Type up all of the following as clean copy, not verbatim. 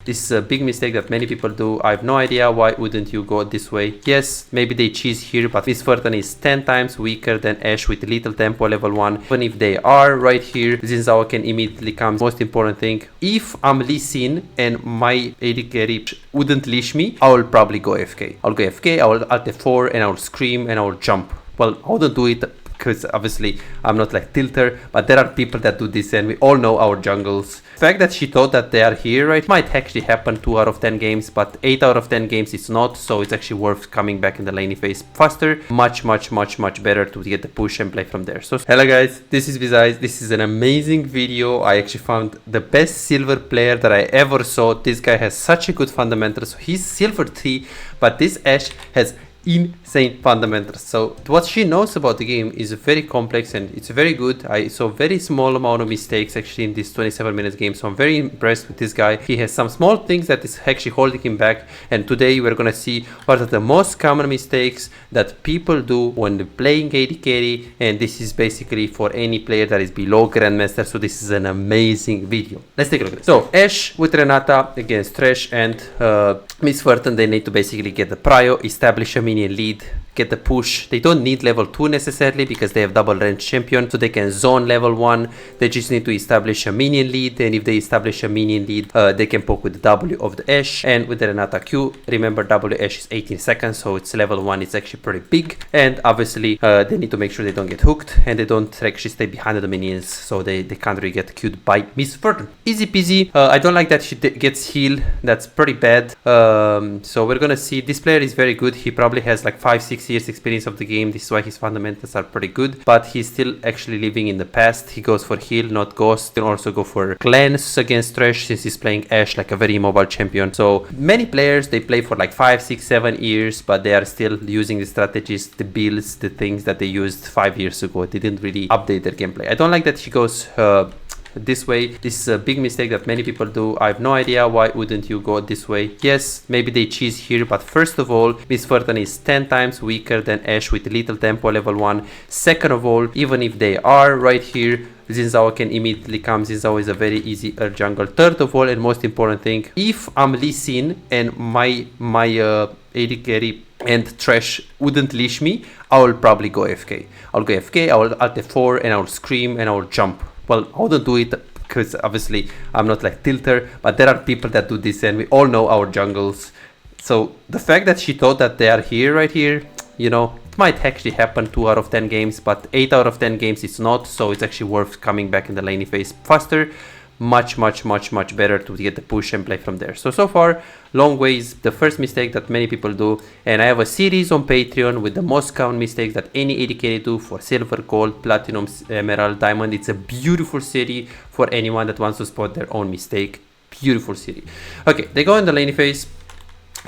This is a big mistake that many people do. I have no idea why wouldn't you go this way. Yes, maybe they cheese here, but Miss Fortune is 10 times weaker than Ashe with little tempo level 1. Even if they are right here, Xin Zhao can immediately come. Most important thing, if I'm Lee Sin and my AD carry wouldn't leash me, I will probably go AFK. I'll go AFK, I will alt F4 and I will scream and I will jump. Well, I wouldn't do it because obviously I'm not like Tilter, but there are people that do this and we all know our jungles. The fact that she thought that they are here, right, might actually happen 2 out of 10 games, but 8 out of 10 games it's not, so it's actually worth coming back in the laning phase faster. Much better to get the push and play from there. So hello guys, this is Bizaiz. This is an amazing video. I actually found the best silver player that I ever saw. This guy has such a good fundamentals. So he's silver 3, but this Ashe has insane fundamentals. So what she knows about the game is very complex and it's very good. I saw very small amount of mistakes actually in this 27 minutes game, so I'm very impressed with this guy. He has some small things that is actually holding him back, and today we're gonna see what are the most common mistakes that people do when they're playing AD carry, and this is basically for any player that is below Grandmaster, so this is an amazing video. Let's take a look at it. So Ashe with Renata against Thresh and Miss Fortune, they need to basically get the prio, establish a minion lead, get the push. They don't need level 2 necessarily because they have double range champion, so they can zone level 1. They just need to establish a minion lead, and if they establish a minion lead, they can poke with the W of the Ashe. And with the Renata Q, remember W Ashe is 18 seconds, so it's level 1, it's actually pretty big. And obviously they need to make sure they don't get hooked and they don't actually stay behind the minions, so they can't really get queued by Miss Fortune. Easy peasy. I don't like that she gets healed. That's pretty bad. So we're gonna see. This player is very good. He probably has like 5-6 years experience of the game. This is why his fundamentals are pretty good, but he's still actually living in the past. He goes for heal, not ghost. Can also go for cleanse against Thresh since he's playing Ashe like a very mobile champion. So many players, they play for like 5, 6, 7 years, but they are still using the strategies, the builds, the things that they used 5 years ago. They didn't really update their gameplay. I don't like that she goes this way. This is a big mistake that many people do. I have no idea why wouldn't you go this way. Yes, maybe they cheese here, but first of all, Miss Fortune is 10 times weaker than Ashe with little tempo level 1. Second of all, even if they are right here, Xin Zhao can immediately come. Xin Zhao is a very easy earth jungle. Third of all, and most important thing, if I'm Lee Sin and my AD carry and Thresh wouldn't leash me, I will probably go AFK. I'll go AFK, I will alt F4 and I will scream and I will jump. Well, I wouldn't do it because obviously I'm not like Tilter, but there are people that do this and we all know our jungles. So the fact that she thought that they are here right here, you know, it might actually happen 2 out of 10 games, but 8 out of 10 games it's not, so it's actually worth coming back in the laning phase faster. Much better to get the push and play from there. So far, long ways. The first mistake that many people do, and I have a series on Patreon with the most common mistakes that any AD carry do for silver, gold, platinum, emerald, diamond. It's a beautiful series for anyone that wants to spot their own mistake. Beautiful series. Okay, they go in the laning phase.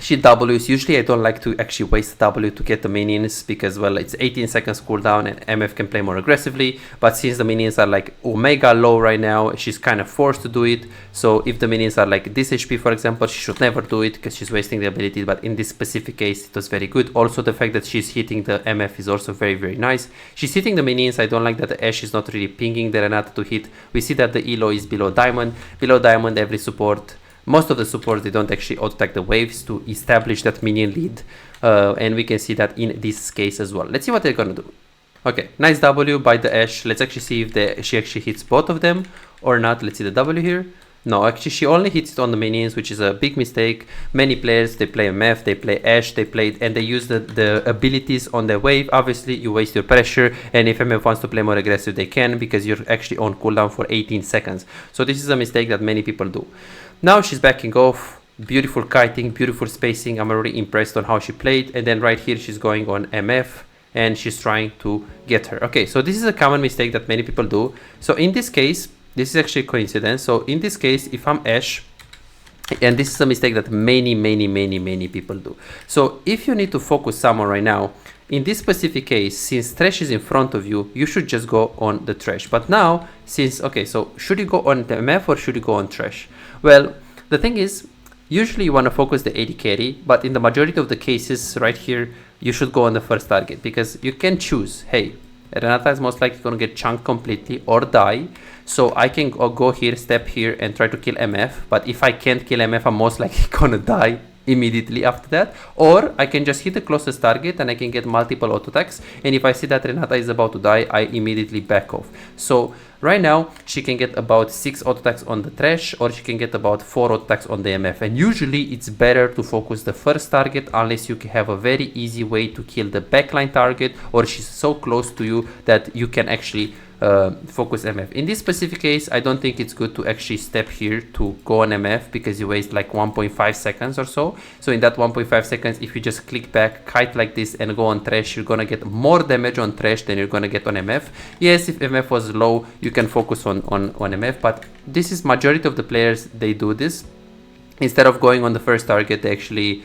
She Ws. Usually I don't like to actually waste W to get the minions because, well, it's 18 seconds cooldown and MF can play more aggressively, but since the minions are like omega low right now, she's kind of forced to do it. So if the minions are like this HP, for example, she should never do it because she's wasting the ability, but in this specific case it was very good. Also the fact that she's hitting the MF is also very nice. She's hitting the minions. I don't like that the Ashe is not really pinging the Renata to hit. We see that the elo is below diamond. Below diamond, every support, most of the supports, they don't actually auto-attack the waves to establish that minion lead, and we can see that in this case as well. Let's see what they're gonna do. Okay, nice W by the Ashe. Let's actually see if she actually hits both of them or not. Let's see the W here. No, actually she only hits it on the minions, which is a big mistake. Many players, they play MF, they play Ashe, and they use the abilities on the wave. Obviously you waste your pressure, and if MF wants to play more aggressive, they can, because you're actually on cooldown for 18 seconds. So this is a mistake that many people do. Now she's backing off. Beautiful kiting, beautiful spacing. I'm already impressed on how she played. And then right here she's going on MF and she's trying to get her. Okay, so this is a common mistake that many people do. So in this case, this is actually a coincidence. So in this case, if I'm Ashe, and this is a mistake that many people do. So if you need to focus someone right now, in this specific case, since Thresh is in front of you, you should just go on the Thresh. But now, since, okay, so should you go on the MF or should you go on Thresh? Well, the thing is, usually you want to focus the AD carry, but in the majority of the cases right here, you should go on the first target, because you can choose, hey, Renata is most likely going to get chunked completely or die. So I can go here, step here, and try to kill MF. But if I can't kill MF, I'm most likely going to die immediately after that. Or I can just hit the closest target and I can get multiple auto attacks. And if I see that Renata is about to die, I immediately back off. So right now, she can get about 6 auto attacks on the trash, or she can get about 4 auto attacks on the MF. And usually it's better to focus the first target unless you have a very easy way to kill the backline target, or she's so close to you that you can actually focus MF. In this specific case, I don't think it's good to actually step here to go on MF because you waste like 1.5 seconds or so. So in that 1.5 seconds, if you just click back, kite like this and go on trash, you're gonna get more damage on trash than you're gonna get on MF. Yes, if MF was low, you can focus on MF, but this is majority of the players, they do this. Instead of going on the first target, they actually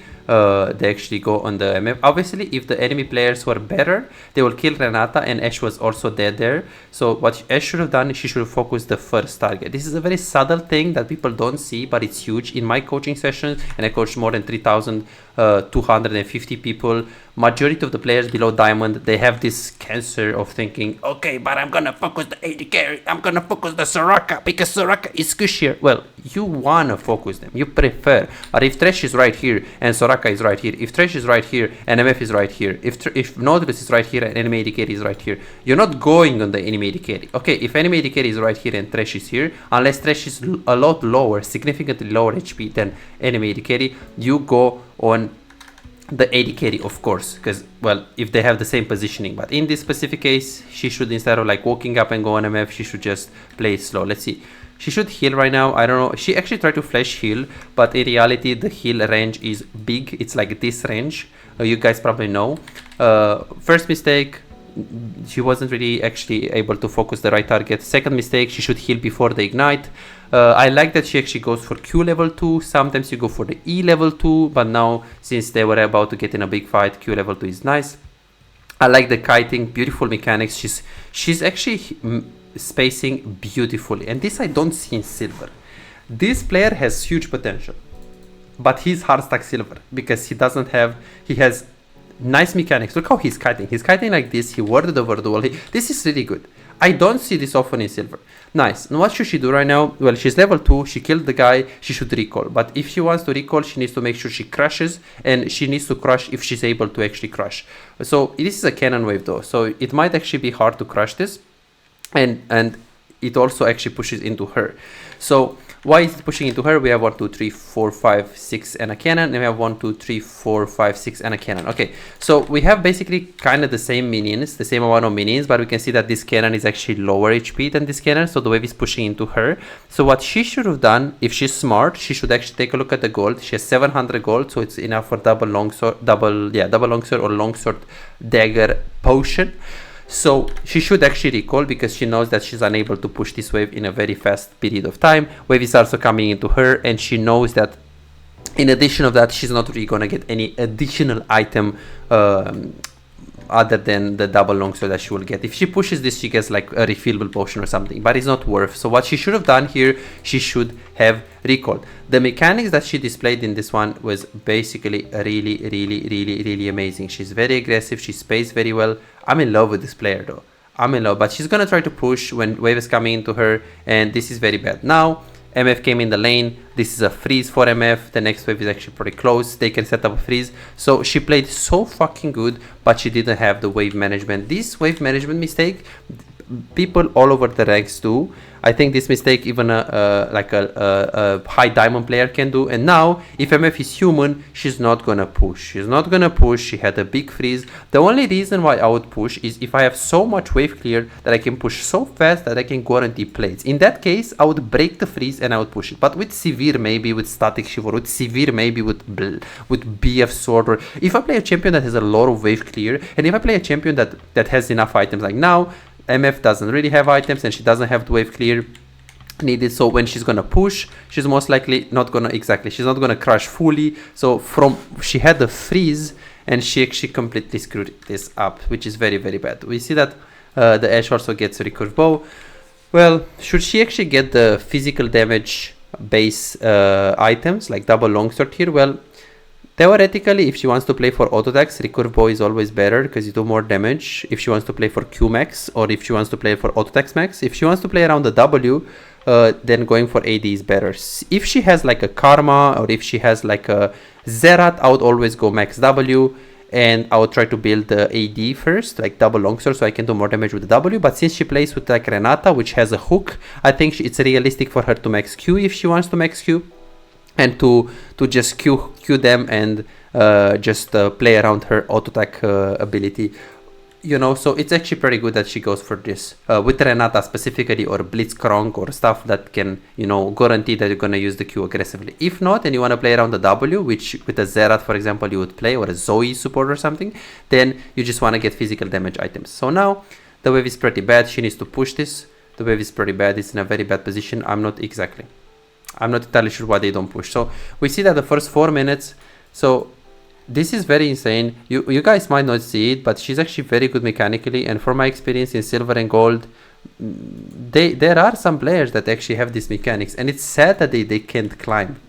go on the MF. Obviously, if the enemy players were better, they will kill Renata, and Ash was also dead there. So what Ash should have done is she should have focused the first target. This is a very subtle thing that people don't see, but it's huge. In my coaching sessions, and I coached more than 3,250 people, majority of the players below Diamond, they have this cancer of thinking, okay, but I'm gonna focus the AD carry, I'm gonna focus the Soraka because Soraka is squishier. Well, you wanna focus them, you prefer. But if Thresh is right here and Soraka is right here, if Thresh is right here and MF is right here, if Nautilus is right here and enemy AD carry is right here, you're not going on the enemy AD carry. Okay, if enemy AD carry is right here and Thresh is here, unless Thresh is a lot lower, significantly lower HP than enemy AD carry, you go on the AD carry, of course, because, well, if they have the same positioning. But in this specific case, she should, instead of like walking up and go on MF, she should just play slow. Let's see. She should heal right now. I don't know. She actually tried to flash heal, but in reality, the heal range is big. It's like this range. You guys probably know. First mistake, she wasn't really actually able to focus the right target. Second mistake, she should heal before the ignite. I like that she actually goes for Q level 2. Sometimes you go for the E level 2, but now since they were about to get in a big fight, Q level 2 is nice. I like the kiting, beautiful mechanics. She's actually spacing beautifully, and this I don't see in silver. This player has huge potential, but he's hard stack silver because he has nice mechanics. Look how he's kiting. He's kiting like this. He warded over duel. This is really good. I don't see this often in silver. Nice. And what should she do right now? Well, she's level 2. She killed the guy. She should recall. But if she wants to recall, she needs to make sure she crushes. And she needs to crush if she's able to actually crush. So this is a cannon wave though. So it might actually be hard to crush this. And it also actually pushes into her. So why is it pushing into her? We have 1, 2, 3, 4, 5, 6 and a cannon, and we have 1, 2, 3, 4, 5, 6 and a cannon. Okay, so we have basically kind of the same minions, the same amount of minions, but we can see that this cannon is actually lower HP than this cannon, so the wave is pushing into her. So what she should have done, if she's smart, she should actually take a look at the gold. She has 700 gold, so it's enough for double longsword or longsword dagger potion. So she should actually recall because she knows that she's unable to push this wave in a very fast period of time. Wave is also coming into her, and she knows that in addition of that, she's not really going to get any additional item other than the double longsword that she will get. If she pushes this, she gets like a refillable potion or something, but it's not worth. So what she should have done here, she should have recalled. The mechanics that she displayed in this one was basically really amazing. She's very aggressive. She spaced very well. I'm in love with this player though. I'm in love, but she's gonna try to push when wave is coming into her, and this is very bad. Now MF came in the lane. This is a freeze for MF. The next wave is actually pretty close. They can set up a freeze. So she played so fucking good, but she didn't have the wave management. This wave management mistake, people all over the ranks do. I think this mistake even a high diamond player can do. And now if MF is human, she's not gonna push. She's not gonna push. She had a big freeze. The only reason why I would push is if I have so much wave clear that I can push so fast that I can guarantee plates. In that case, I would break the freeze and I would push it. But with severe, maybe with static shiver, with severe, maybe with BF sword, or if I play a champion that has a lot of wave clear, and if I play a champion that has enough items, like now MF doesn't really have items and she doesn't have the wave clear needed, so when she's gonna push, she's most likely not gonna she's not gonna crush fully. So she had the freeze and she actually completely screwed this up, which is very bad. We see that the Ashe also gets a recurve bow. Well, should she actually get the physical damage base items like double longsword here? Well, Theoretically, if she wants to play for auto attacks, recurve bow is always better because you do more damage. If she wants to play for Q max, or if she wants to play for auto attacks max, if she wants to play around the W, then going for AD is better. If she has like a Karma, or if she has like a Zerat, I would always go max W, and I would try to build the AD first, like double longsword, so I can do more damage with the W. But since she plays with like Renata, which has a hook, I think it's realistic for her to max Q if she wants to max Q, and to just Q them and just play around her auto attack ability. You know, so it's actually pretty good that she goes for this with Renata specifically, or Blitzcrank, or stuff that can, you know, guarantee that you're going to use the Q aggressively. If not, and you want to play around the W, which with a Zerat, for example, you would play, or a Zoe support or something, then you just want to get physical damage items. So now the wave is pretty bad. She needs to push this. The wave is pretty bad. It's in a very bad position. I'm not entirely sure why they don't push. So we see that the first 4 minutes, so this is very insane. You guys might not see it, but she's actually very good mechanically, and from my experience in silver and gold, there are some players that actually have these mechanics, and it's sad that they can't climb.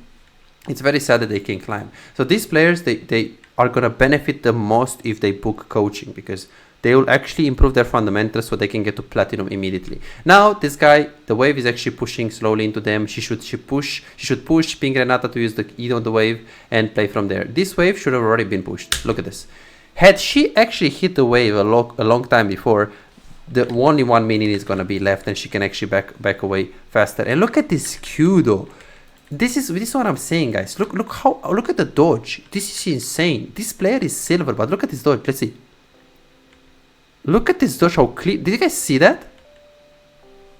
It's very sad that they can't climb. So these players, they are gonna benefit the most if they book coaching, because they will actually improve their fundamentals so they can get to platinum immediately. Now this guy, the wave is actually pushing slowly into them. She should push Pink Renata to use the E on the wave and play from there. This wave should have already been pushed. Look at this. Had she actually hit the wave a long time before, the only one minion is gonna be left, and she can actually back away faster. And look at this Q though. This is what I'm saying, guys. Look at the dodge. This is insane. This player is silver, but look at this dodge. Let's see. Look at this dodge, how clean. Did you guys see that?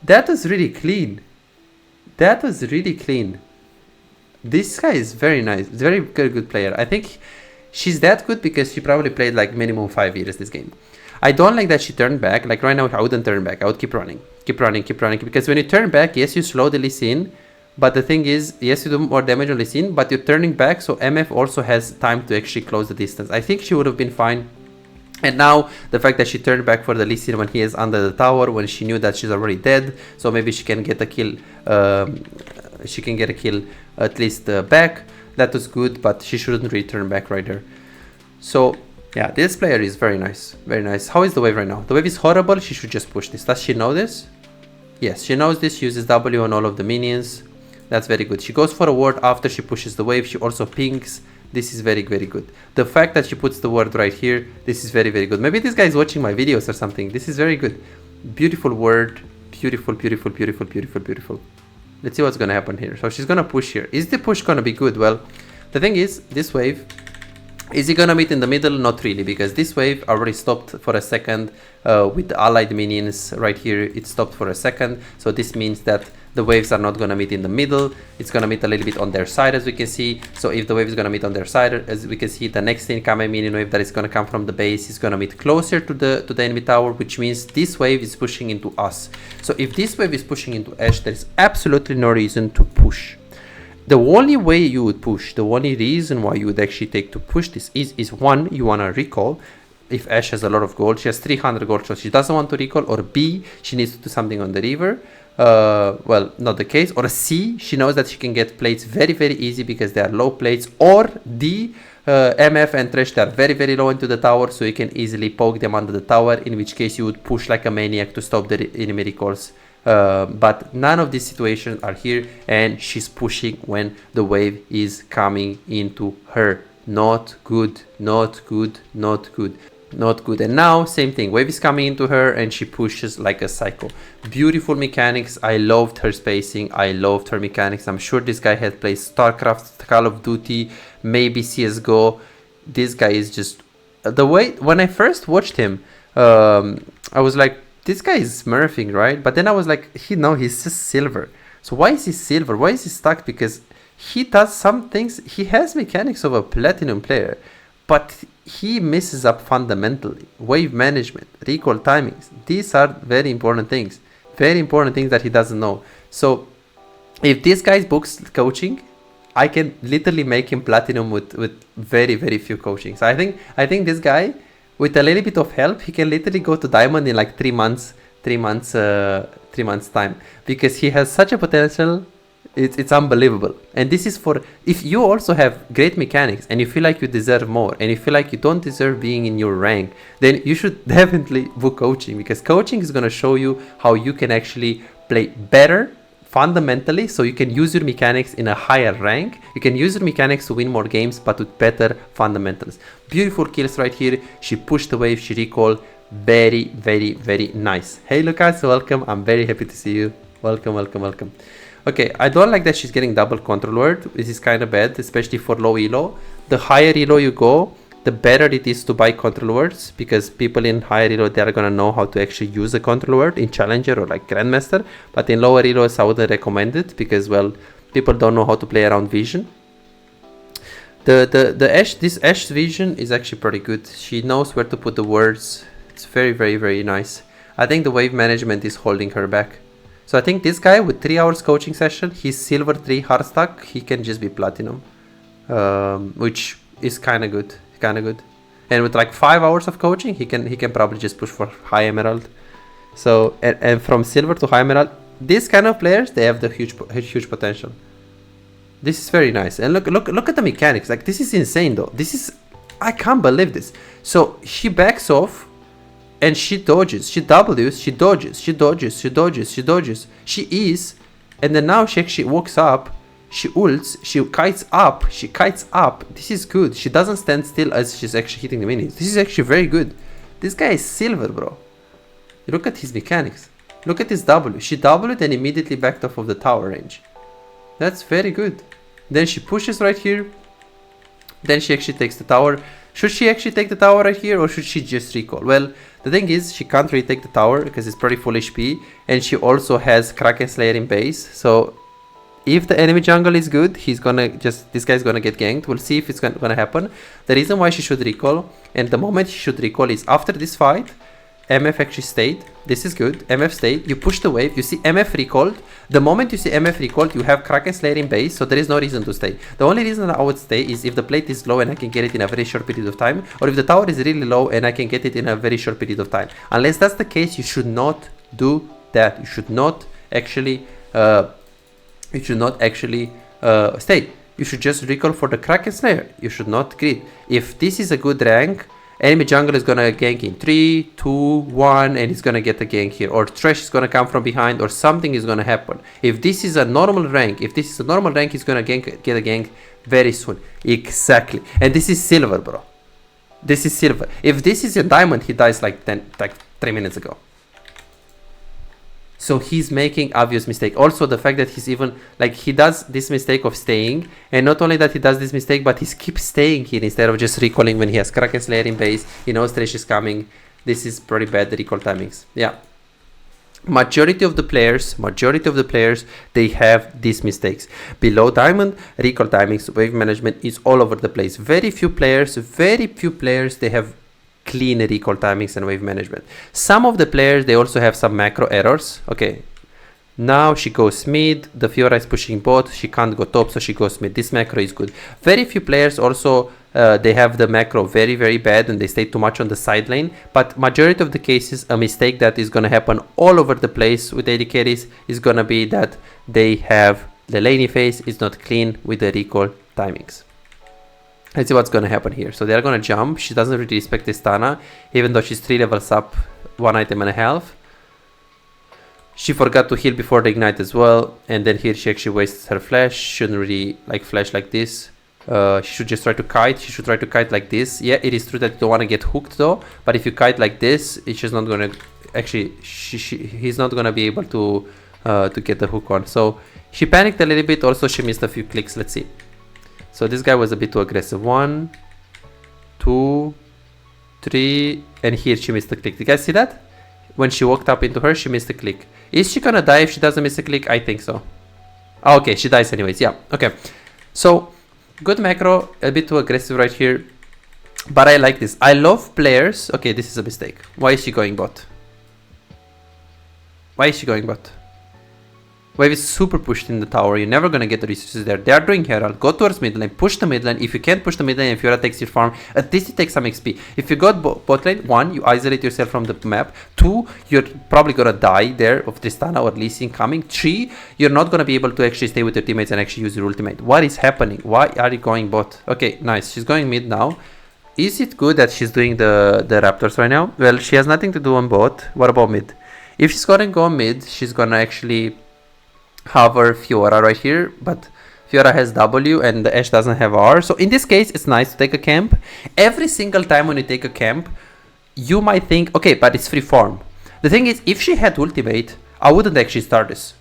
That was really clean. That was really clean. This guy is very nice. Very good player. I think she's that good because she probably played like minimum 5 years this game. I don't like that she turned back. Like right now, I wouldn't turn back. I would keep running. Keep running. Because when you turn back, yes, you slow the Lee Sin. But the thing is, yes, you do more damage on Lee Sin, but you're turning back, so MF also has time to actually close the distance. I think she would have been fine. And now the fact that she turned back for the Lee Sin when he is under the tower, when she knew that she's already dead, so maybe she can get a kill. She can get a kill at least back. That was good, but she shouldn't really turn back right there. So yeah, this player is very nice, very nice. How is the wave right now? The wave is horrible. She should just push this. Does she know this? Yes, she knows this. She uses W on all of the minions. That's very good. She goes for a ward after she pushes the wave. She also pings. This is very good. The fact that she puts the word right here, this is very good. Maybe this guy is watching my videos or something. This is very good. Beautiful word. Beautiful. Let's see what's gonna happen here. So she's gonna push here. Is the push gonna be good? Well, the thing is, this wave, is it gonna meet in the middle? Not really, because this wave already stopped for a second with the allied minions right here. It stopped for a second, so this means that the waves are not gonna meet in the middle. It's gonna meet a little bit on their side, as we can see. So if the wave is gonna meet on their side, as we can see, the next incoming minion wave that is gonna come from the base is gonna meet closer to the enemy tower, which means this wave is pushing into us. So if this wave is pushing into Ashe, there is absolutely no reason to push. The only way you would push, the only reason why you would actually take to push this is one, you wanna recall. If Ashe has a lot of gold, she has 300 gold, so she doesn't want to recall. Or B, she needs to do something on the river. Well, not the case. Or C, she knows that she can get plates very easy because they are low plates. Or D, MF and Thresh, they are very low into the tower, so you can easily poke them under the tower, in which case you would push like a maniac to stop the enemy recalls. But none of these situations are here, and she's pushing when the wave is coming into her. Not good. And now, same thing. Wave is coming into her and she pushes like a psycho. Beautiful mechanics. I loved her spacing. I loved her mechanics. I'm sure this guy had played StarCraft, Call of Duty, maybe CSGO. This guy is just... The way... When I first watched him, I was like, this guy is smurfing, right? But then I was like, he's just silver. So why is he silver? Why is he stuck? Because he does some things. He has mechanics of a platinum player, but he messes up fundamentally. Wave management, recall timings. These are very important things. Very important things that he doesn't know. So if this guy books coaching, I can literally make him platinum with very few coachings. I think this guy, with a little bit of help, he can literally go to diamond in like 3 months time, because he has such a potential It's unbelievable. And this is for if you also have great mechanics and you feel like you deserve more and you feel like you don't deserve being in your rank, then you should definitely book coaching, because coaching is going to show you how you can actually play better fundamentally, so you can use your mechanics in a higher rank. You can use your mechanics to win more games, but with better fundamentals. Beautiful kills right here. She pushed the wave, she recalled. Very, very, very nice. Hey Lucas, welcome. I'm very happy to see you. Welcome, welcome, welcome. Okay, I don't like that she's getting double control word. This is kind of bad, especially for low elo. The higher elo you go, the better it is to buy control words, because people in higher elo, they're gonna know how to actually use a control word in challenger or like grandmaster. But in lower elos, I wouldn't recommend it, because well, people don't know how to play around vision. This Ashe vision is actually pretty good. She knows where to put the words. It's very, very, very nice. I think the wave management is holding her back. So I think this guy with 3 hours coaching session, he's silver 3 hard stack, he can just be platinum, which is kind of good, And with like 5 hours of coaching, he can probably just push for high emerald. So and from silver to high emerald, these kind of players, they have the huge potential. This is very nice. And look at the mechanics. Like, this is insane though. I can't believe this. So she backs off. And she dodges, she W's, she dodges, she dodges, she dodges, she dodges. She is, and then now she actually walks up, she ults, she kites up. This is good. She doesn't stand still as she's actually hitting the minis. This is actually very good. This guy is silver, bro. Look at his mechanics. Look at his W. She W'd and immediately backed off of the tower range. That's very good. Then she pushes right here. Then she actually takes the tower. Should she actually take the tower right here, or should she just recall? Well, the thing is, she can't really take the tower because it's pretty full HP, and she also has Kraken Slayer in base. So if the enemy jungle is good, this guy's gonna get ganked. We'll see if it's gonna happen. The reason why she should recall, and the moment she should recall, is after this fight. MF actually stayed. This is good. MF stayed. You push the wave. You see MF recalled. The moment you see MF recalled, you have Kraken Slayer in base, so there is no reason to stay. The only reason I would stay is if the plate is low and I can get it in a very short period of time, or if the tower is really low and I can get it in a very short period of time. Unless that's the case, you should not do that. You should not actually stay. You should just recall for the Kraken Slayer. You should not grid. If this is a good rank, enemy jungle is gonna gank in 3, 2, 1, and it's gonna get a gank here, or Thresh is gonna come from behind, or something is gonna happen. If this is a normal rank, he's gonna get a gank very soon. Exactly. And this is silver, bro. This is silver. If this is a diamond, he dies like 3 minutes ago. So he's making obvious mistake. Also, the fact that he's even like, he does this mistake of staying, and not only that he does this mistake, but he keeps staying here instead of just recalling when he has Kraken Slayer in base. He knows Thresh is coming. This is pretty bad, the recall timings. Yeah. Majority of the players, they have these mistakes. Below diamond, recall timings, wave management is all over the place. Very few players, they have clean recall timings and wave management. Some of the players, they also have some macro errors. Okay, now she goes mid, the Fiora is pushing bot, she can't go top, so she goes mid. This macro is good. Very few players also, they have the macro very, very bad and they stay too much on the side lane. But majority of the cases, a mistake that is going to happen all over the place with AD carries is going to be that they have the laney phase is not clean with the recall timings. Let's see what's going to happen here. So they're going to jump. She doesn't really respect the Istana, even though she's 3 levels up, 1 item and a half. She forgot to heal before the ignite as well. And then here she actually wastes her flash. Shouldn't really like flash like this. She should just try to kite. She should try to kite like this. Yeah, it is true that you don't want to get hooked though. But if you kite like this, it's just not going to... Actually, he's not going to be able to get the hook on. So she panicked a little bit. Also, she missed a few clicks. Let's see. So this guy was a bit too aggressive. 1, 2, 3, and here she missed the click. Did you guys see that? When she walked up into her, she missed the click. Is she gonna die if she doesn't miss a click? I think so. Oh, okay, she dies anyways. Yeah, okay. So, good macro, a bit too aggressive right here. But I like this. I love players. Okay, this is a mistake. Why is she going bot? Why is she going bot? Wave is super pushed in the tower. You're never gonna get the resources there. They are doing Herald. Go towards mid lane. Push the mid lane. If you can't push the mid lane and Fiora takes your farm, at least you take some XP. If you got bot lane, 1, you isolate yourself from the map. 2, you're probably gonna die there of Tristana or Lee Sin coming. 3, you're not gonna be able to actually stay with your teammates and actually use your ultimate. What is happening? Why are you going bot? Okay, nice. She's going mid now. Is it good that she's doing the Raptors right now? Well, she has nothing to do on bot. What about mid? If she's gonna go mid, she's gonna actually hover Fiora right here, but Fiora has W and the Ashe doesn't have R. So in this case, it's nice to take a camp. Every single time when you take a camp, you might think, okay, but it's free farm. The thing is, if she had ultimate, I wouldn't actually start this.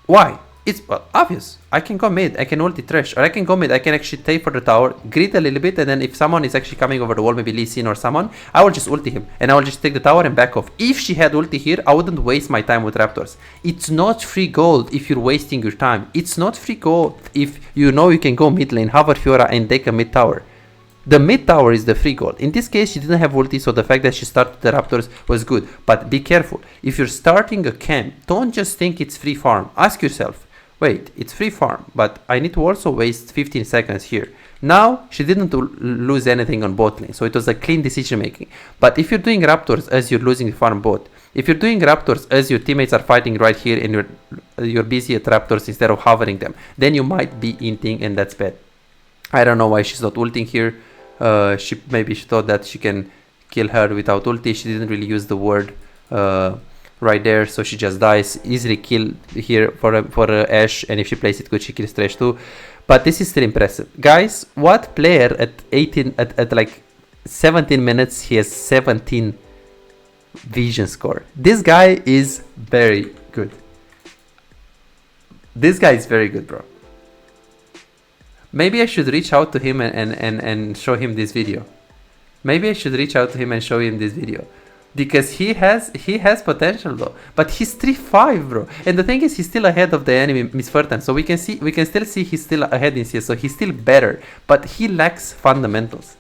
Why? It's obvious. I can go mid, I can ulti Thresh, or I can go mid, I can actually take for the tower, grid a little bit, and then if someone is actually coming over the wall, maybe Lee Sin or someone, I will just ulti him, and I will just take the tower and back off. If she had ulti here, I wouldn't waste my time with Raptors. It's not free gold if you're wasting your time. It's not free gold if you know you can go mid lane, hover Fiora, and take a mid tower. The mid tower is the free gold. In this case, she didn't have ulti, so the fact that she started the Raptors was good. But be careful. If you're starting a camp, don't just think it's free farm. Ask yourself, wait, it's free farm, but I need to also waste 15 seconds here. Now, she didn't lose anything on bot lane, so it was a clean decision making. But if you're doing Raptors as you're losing the farm bot, if you're doing Raptors as your teammates are fighting right here and you're busy at Raptors instead of hovering them, then you might be inting, and that's bad. I don't know why she's not ulting here. Maybe she thought that she can kill her without ulti. She didn't really use the word right there, so she just dies. Easily kill here for Ashe, and if she plays it good, she kills Thresh too. But this is still impressive, guys. What player at like 17 minutes he has 17 vision score? This guy is very good. This guy is very good, bro. Maybe I should reach out to him and show him this video. Maybe I should reach out to him and show him this video. Because he has potential though. But he's 3-5, bro. And the thing is, he's still ahead of the enemy Miss Fertan. So we can still see he's still ahead in CS. So he's still better. But he lacks fundamentals.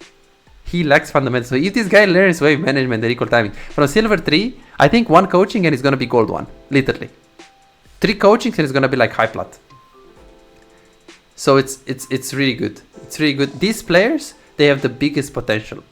He lacks fundamentals. So if this guy learns wave management and equal timing. From Silver 3, I think 1 coaching and it's gonna be Gold 1. Literally. 3 coachings and it's gonna be like high plat. So it's really good. It's really good. These players, they have the biggest potential.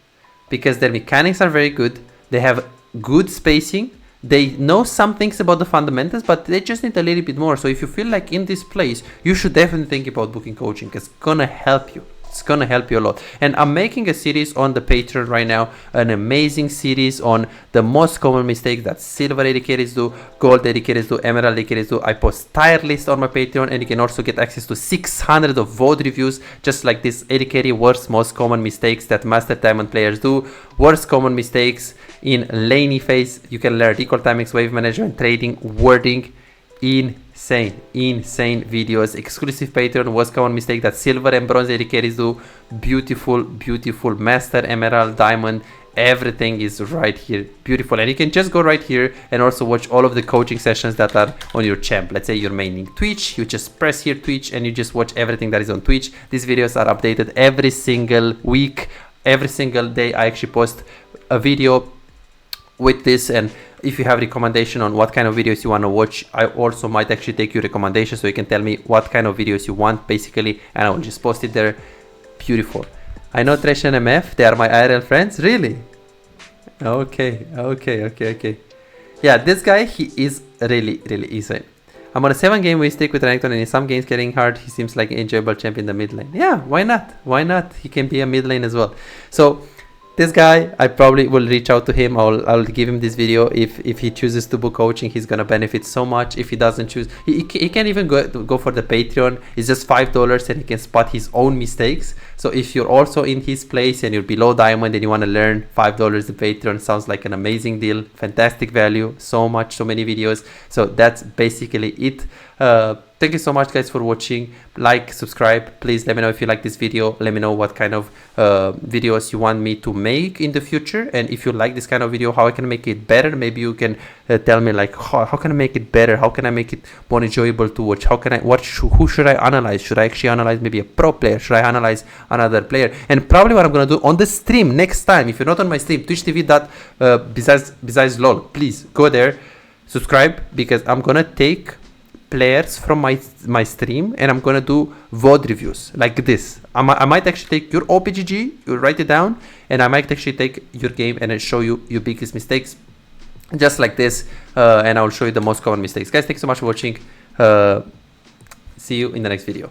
Because their mechanics are very good. They have good spacing. They know some things about the fundamentals, but they just need a little bit more. So if you feel like in this place, you should definitely think about booking coaching. It's gonna help you. It's gonna help you a lot. And I'm making a series on the Patreon right now, an amazing series on the most common mistakes that silver AD carries do, gold AD carries do, emerald AD carries do. I post tier list on my Patreon, and you can also get access to 600 of VOD reviews, just like this AD carry worst most common mistakes that Master Diamond players do, worst common mistakes in laney phase. You can learn equal timings, wave management, trading, wording. Insane videos. Exclusive Patreon, was common mistake that silver and bronze AD carries do. Beautiful master, emerald, diamond, everything is right here. Beautiful. And you can just go right here and also watch all of the coaching sessions that are on your champ. Let's say you're maining Twitch, you just press here Twitch and you just watch everything that is on Twitch. These videos are updated every single week. Every single day I actually post a video with this, and if you have recommendation on what kind of videos you want to watch, I also might actually take your recommendation, so you can tell me what kind of videos you want basically, and I will just post it there. Beautiful. I know Thresh and MF, they are my IRL friends. Really? Okay. Yeah, this guy, he is really easy. I'm on a 7-game win streak with Renekton, and in some games carrying hard, he seems like an enjoyable champ in the mid lane. Yeah, why not? He can be a mid lane as well. So this guy, I probably will reach out to him. I'll give him this video. If he chooses to book coaching, he's gonna benefit so much. If he doesn't choose, he can even go for the Patreon. It's just $5 and he can spot his own mistakes. So if you're also in his place and you're below diamond and you want to learn, $5 the Patreon sounds like an amazing deal. Fantastic value. So many videos. So that's basically it. Thank you so much guys for watching. Like, subscribe. Please let me know if you like this video. Let me know what kind of videos you want me to make in the future, and if you like this kind of video, how I can make it better. Maybe you can tell me like how can I make it better, how can I make it more enjoyable to watch, who should I analyze. Should I actually analyze maybe a pro player? Should I analyze another player? And probably what I'm gonna do on the stream next time, if you're not on my stream, twitch.tv besides lol, please go there, subscribe, because I'm gonna take players from my stream, and I'm gonna do VOD reviews like this. I might actually take your OPGG, you write it down, and I might actually take your game and then show you your biggest mistakes, just like this, and I will show you the most common mistakes. Guys, thanks so much for watching. See you in the next video.